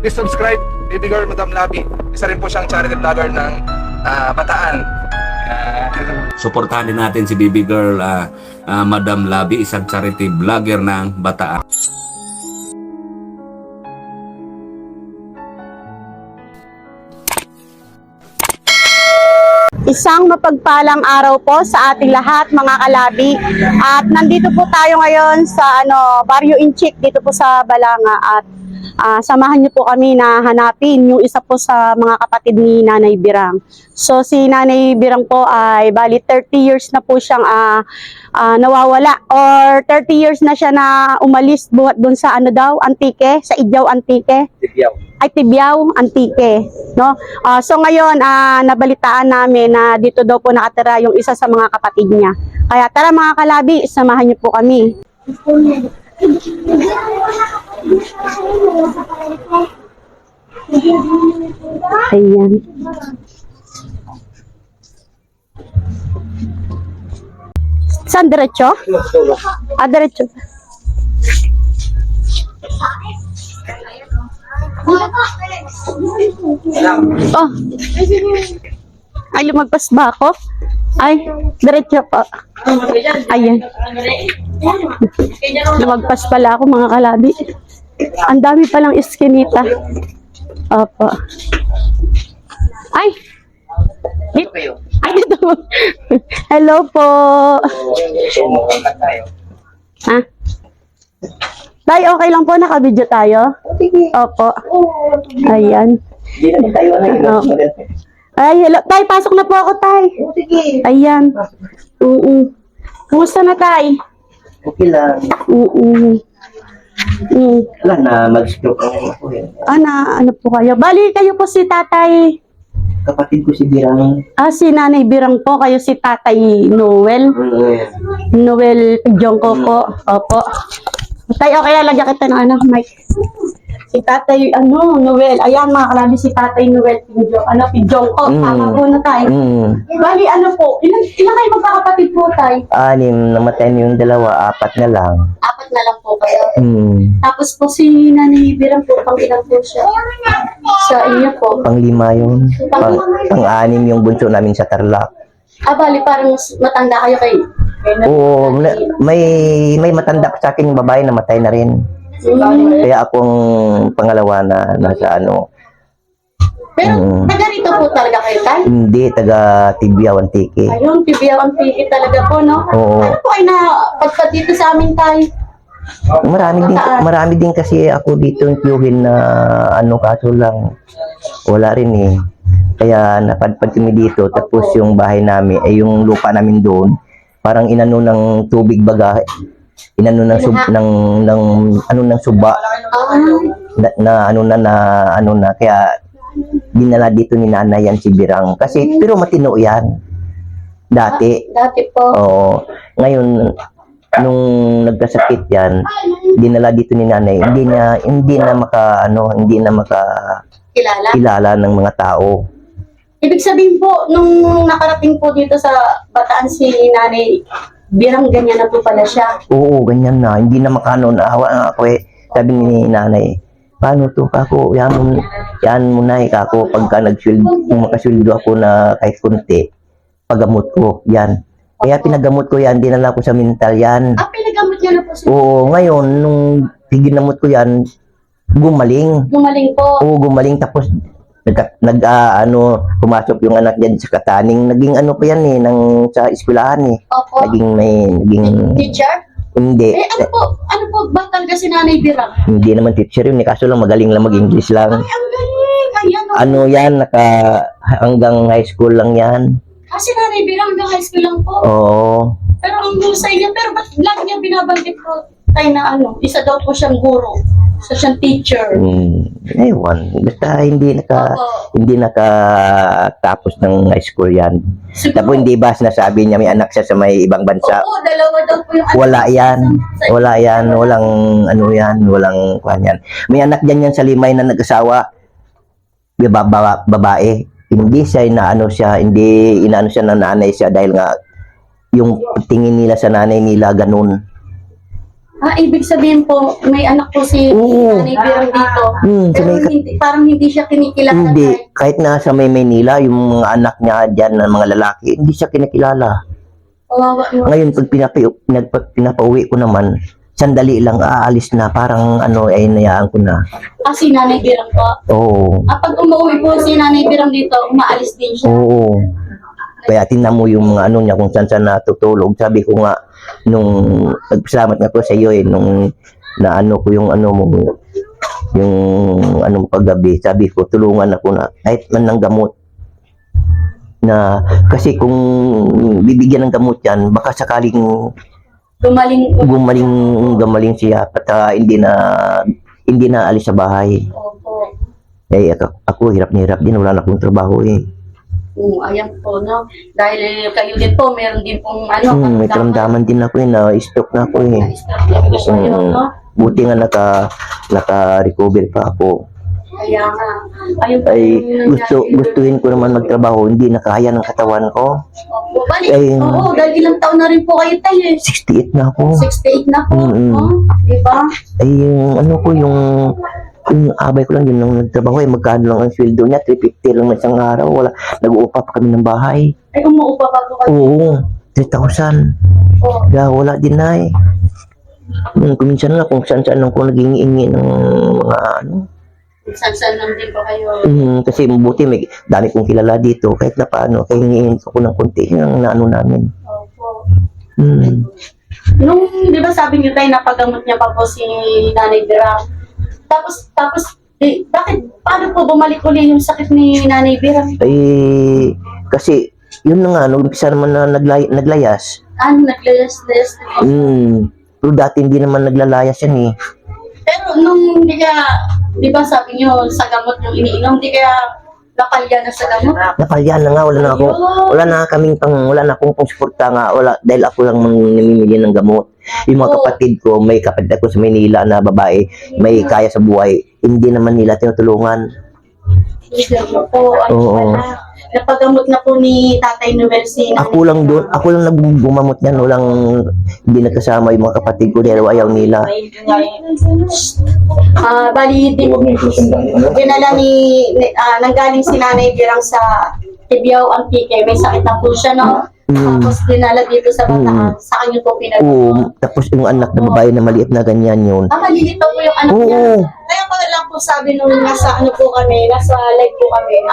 please subscribe, Baby Girl Madam Labi. Isa rin po siyang charity vlogger ng Bataan. Suportahan din natin si Baby Girl Madam Labi, isang charity vlogger ng Bataan. Isang mapagpalang araw po sa ating lahat mga kalabi. At nandito po tayo ngayon sa Barrio Inchik dito po sa Balanga at samahan niyo po kami na hanapin yung isa po sa mga kapatid ni Nanay Birang. So si Nanay Birang po ay bali 30 years na po siyang nawawala or 30 years na siya na umalis buhat doon sa Antique, sa Idjaw Antique. Tibiao, Antique, no? So ngayon nabalitaan namin na dito daw po nakatira yung isa sa mga kapatid niya. Kaya tara mga kalabi, samahan niyo po kami. Ayan. Saan diretso? Diretso. Oh. Ay, lumagpas ba ako? Ay, diretso po. Ayan. Lumagpas pala ako mga kalabi. Ang dami palang iskinita. Opo. Ay! Ay, dito po. Hello po. Ha? Tay, okay lang po, nakabidyo tayo? Sige. Opo. Ayan. Hindi naman tayo na Ay, hello. Tay, pasok na po ako, Tay. Sige. Ayan. Kumusta na, Tay? Okay lang. Wala na, mag-stroke ako eh. Ano po kayo? Bali, kayo po si Tatay. Kapatid ko si Birang. Si Nanay Birang po. Kayo si Tatay Noel. Noel Pidjongko po. Opo. Tay, okay, lagyan kita ng mic. Si Tatay, Noel. Ayan, mga kalabi, si Tatay Noel Pidjongko. Tama po na, Tay. Bali, po? Ilan kayo magkakapatid po, Tay? 6, namatay na yung dalawa, 4 na lang. 4 na lang po kayo. Tapos po si Nanay Birang po, pang-ilan po siya? Sa inyo po. Pang-5 yun. Pang-6 yung bunso namin sa Tarlac. Bali, parang matanda kayo kay... Oo, may matanda pa sa akin yung babae na matay na rin. Kaya akong pangalawa na nasa Pero taga rito po talaga kayo, Tay? Hindi, taga Tibiao Antique. Ayun, Tibiao Antique talaga po, no? Oo. Ano po ay napadpad dito sa amin, Tay? Marami din kasi ako dito yung tiyuhin na kaso lang wala rin eh. Kaya napadpad kami dito, tapos yung bahay namin, yung lupa namin doon, parang inano ng tubig baga, inano ng ng suba na kaya dinala dito ni nanay yan si Birang kasi pero matino yan dati. Dati po. Oo. Ngayon nung nagkasakit yan, dinala dito ni nanay, hindi na kilala ng mga tao. Ibig sabihin po, nung nakarating po dito sa Bataan si Nanay Birang, ganyan na po pala siya. Oo, ganyan na. Hindi na makano na ako eh. Sabi ni nanay, paano to kako? Yan mo na kako pagka makasweldo ako na kahit kunti, paggamot ko, yan. Kaya pinagamot ko yan, dinala ko sa mental yan. Pinagamot niya na po siya? Oo, ngayon, nung ginamot ko yan, gumaling. Gumaling po? Oo, gumaling. Tapos, pumasok yung anak niya sa Kataning. Naging pa yan eh, sa eskwelahan eh. Opo. Naging teacher? Hindi. Ano po ba talaga si Nanay Birang? Hindi naman teacher yun eh, kaso lang magaling lang mag-English lang. Ay, ang galing! Ayan, Yan, hanggang high school lang yan. Si Nanay Birang hanggang high school lang po? Oo. Pero ang husay niya, pero ba't lagi niya binabanggit ko tayo na isa daw po siyang guro, isa siyang teacher. Ewan, basta hindi nakatapos ng high school yan. Siguro. Tapos hindi ba sinasabi niya may anak siya sa may ibang bansa? Oo, dalawa daw po yung anak. Wala yan, walang kwan yan. May anak dyan yan sa Limay na nag-asawa, babae. Hindi siya hindi inaano siya na nanay siya dahil nga yung tingin nila sa nanay nila ganun. Ibig sabihin po, may anak po si Oo. Nanay Birang dito. Sa Pero may- parang hindi siya kinikilala. Hindi, kahit nasa may Maynila, yung mga anak niya dyan na mga lalaki, hindi siya kinikilala. Kawawa mo. Ngayon, pag pinapauwi ko naman, sandali lang aalis na, parang ay nayaan ko na. Si Nanay Birang po. Oo. Pag umuwi po si Nanay Birang dito, umaalis din siya. Oo. Kaya tingnan mo yung mga niya kung saan natutulog. Sabi ko nga, nung nagpasalamat nga ko sa iyo nung ko yung mo, yung paggabi, sabi ko, tulungan ako na kahit man ng gamot. Na, kasi kung bibigyan ng gamot yan, baka sakaling gumaling siya at hindi na alis sa bahay. Opo. Ako hirap na hirap din, wala na akong trabaho Ayan po, no? Dahil kayo din po, meron din pong may karamdaman din ako na-stroke na ako no? Buti nga naka-recover pa ako. Kaya nga. Ayun po Ay, yung nangyari. gustuhin ko naman magtrabaho, hindi nakaya ng katawan ko. Opo. Balik. Ay, Oo, dahil ilang taon na rin po kayo tayo. 68 na ako. 68 na po. Mm-mm. No? Diba? Ay, yung abay ko lang yun nung nagtrabaho, magkano lang ang sweldo niya, 350 lang na isang araw, wala, nag-uupa pa kami ng bahay. Ay, umuupa pa po kayo. Oo, 3,000. Oo. Kaya wala din na kuminsan na kung saan-saan ako naging-ingi ng mga Saan lang din po kayo. kasi mabuti may dami kong kilala dito, kahit na paano, kaya hingin ko ng konti, yung namin. Opo. Mm. Nung, di ba sabi niyo tayo, napagamot niya pa po si Nanay Birang. Tapos, paano po bumalik uli yung sakit ni Nanay Birang? Ay, kasi, yun na nga, nung umpisa naman na naglayas, Naglayas-layas. pero dati hindi naman naglalayas yan Pero nung hindi kaya, di ba sabi niyo, sa gamot yung iniinom, hindi kaya napalya na sa gamot? Napalyan na nga, wala na akong pangsuporta nga, dahil ako lang namimili ng gamot. Yung mga kapatid ko, may kapatid ako sa Maynila na babae, may kaya sa buhay, hindi naman nila tinutulungan. Oo. Napagamot na po ni Tatay Noel si Nanay. Ako lang nagbumamot yan, hindi nagkasama yung mga kapatid ko dahil ayaw nila. Bali, dinala nanggaling si Nanay Birang sa Tibiao, Antique. May sakit na po siya, no? Tapos dinala dito sa Bataan. Sa kanya po Oo, tapos yung anak na babae na maliit na ganyan yun. Malilito po yung anak niya. Oo. Kaya ko na lang po sabi nung nasa live po kami,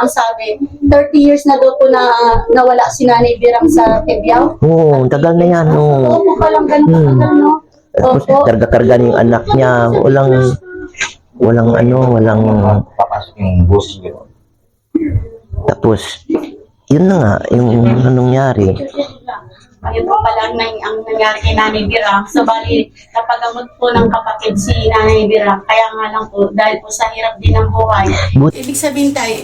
ang sabi, 30 years na daw po na nawala si Nanay Birang sa Tibiao. Oo, tagal na yan. Oo. Oo, palang ganun, no? Tapos karga-karga na yung anak niya. Walang papasok yung bus yun. Tapos, yun na nga, yung nangyari. Ayun po pala ang nangyari kay Nanay Birang. So, bali, napagamot po ng kapatid si Nanay Birang. Kaya nga lang po, dahil po sa hirap din ng buhay. Ibig sabihin tayo,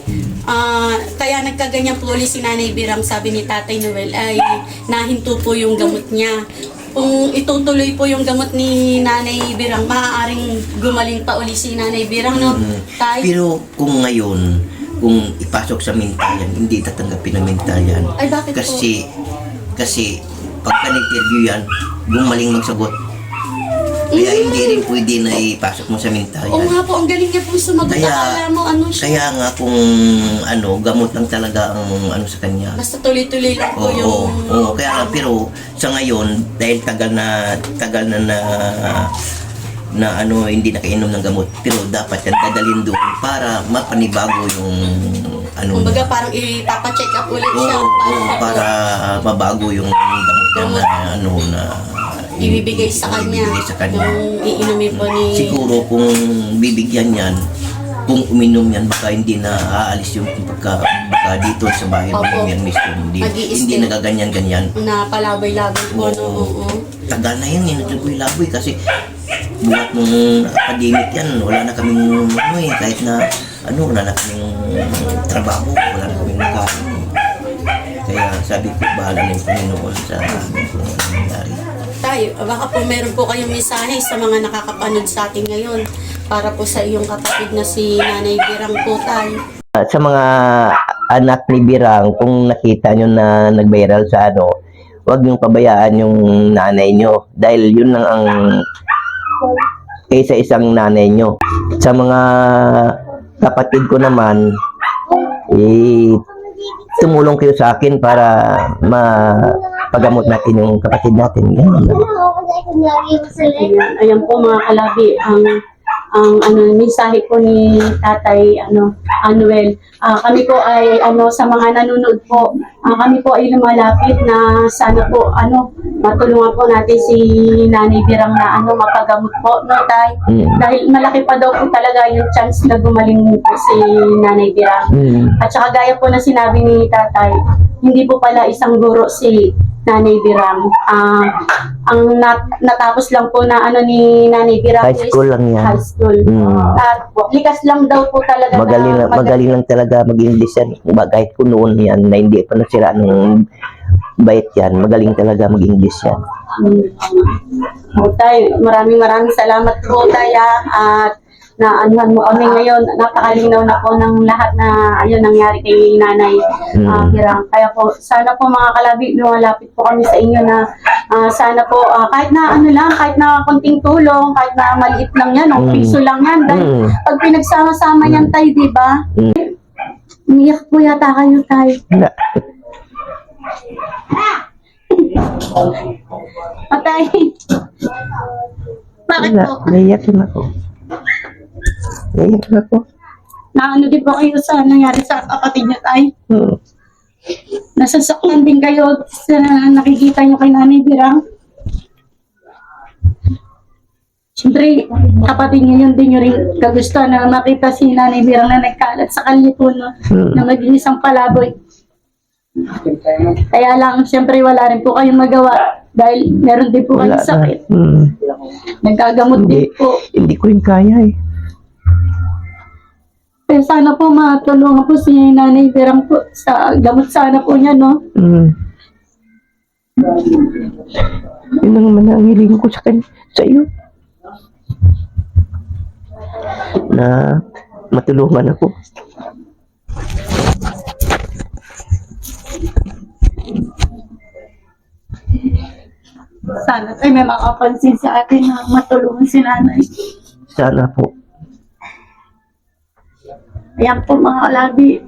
kaya nagkaganyan po ulit si Nanay Birang, sabi ni Tatay Noel, ay nahinto po yung gamot niya. Kung itutuloy po yung gamot ni Nanay Birang, maaaring gumaling pa uli si Nanay Birang, no? Tay? Pero kung ngayon, kung ipasok sa mentalyan, hindi tatanggapin ng mentalyan. Ay, bakit Kasi pagka nag-interview yan, gumaling magsagot. Kaya hindi rin pwede na ipasok mo sa mentalyan. Oo nga po, ang galing niya po sumagot. Akala mo, siya? Kaya nga kung gamot lang talaga ang sa kanya. Basta tuloy-tuloy lang po Oo, kaya nga, pero sa ngayon, dahil tagal na hindi nakainom ng gamot, pero dapat yan dadalhin doon para mapanibago yung kumbaga parang ipapacheck up ulit siya. para mabago yung gamot na Ibibigay sa kanya. Yung iinumin po ni... Siguro kung bibigyan yan, kung uminom yan, baka hindi na aalis yung baka dito sa bahay Opo. ng mismo. Hindi nagaganyan-ganyan. Na palabay-labay po, no? Oo. Tagal na yan, naglaboy kasi buhat nung academic yan, wala na kaming kahit na wala na kaming trabaho, wala na kaming makain. Kaya sabi ko, bahala na yung Panginoon sa amin kung ano nangyari. Tayo, baka po meron po kayong mensahe sa mga nakakapanood sa atin ngayon para po sa iyong kapatid na si Nanay Birang po, tayo. Sa mga anak ni Birang, kung nakita nyo na nag-viral sa huwag niyong pabayaan yung nanay nyo dahil yun lang ang kaysa isang nanay nyo. Sa mga kapatid ko naman, tumulong kayo sa akin para mapagamot natin yung kapatid natin. Ganun lang. Ayan po mga kalabi, ang mensahe po ni Tatay Anuel. Kami po ay sa mga nanonood po, kami po ay lumalapit na sana po matulungan po natin si Nanay Birang na mapagamot po, no Tay? Dahil malaki pa daw po talaga yung chance na gumaling po si Nanay Birang. At saka gaya po na sinabi ni Tatay, hindi po pala isang guro si Nanay Birang. Ang natapos lang po na ni Nanay Birang High school lang yan. High school. At likas lang daw po talaga Magaling lang talaga mag-English yan. Kahit po noon yan na hindi pa nasira ng bait yan, magaling talaga mag-English yan. Tay, maraming salamat po Tay, at naanuhan mo kami ngayon. Napakalinaw na po ng lahat na nangyari kay Nanay Birang. Kaya po, sana po mga kalabi, lumalapit po kami sa inyo na sana po, kahit na kahit na konting tulong, kahit na maliit lang yan, o piso lang yan. Dahil pag pinagsama-sama yan Tay, di ba? Umiyak po yata kayo Tay. Patay. Bakit po? Naiyak na ako. Naano din po kayo sa nangyari sa kapatid niyo Tay? Nasasaktan din kayo sa nakikita niyo kay Nanay Birang? Siyempre, kapatid niyo yun din yung rin kagusto na makita si Nanay Birang na nagkalat sa kalipuno na maging isang palaboy. Kaya lang, siyempre wala rin po kayong magawa dahil meron din po kayong sakit. Nagagamot din po. Hindi ko yung kaya eh. Kaya sana po matulungan po si Nanay Birang po sa gamot sana po niya, no? Yun ang manangiling ko sa iyo. Na matulungan ako. Sana ay may makapansin sa atin na matulungan si Nanay. Sana po. Ayan po mga kalabi.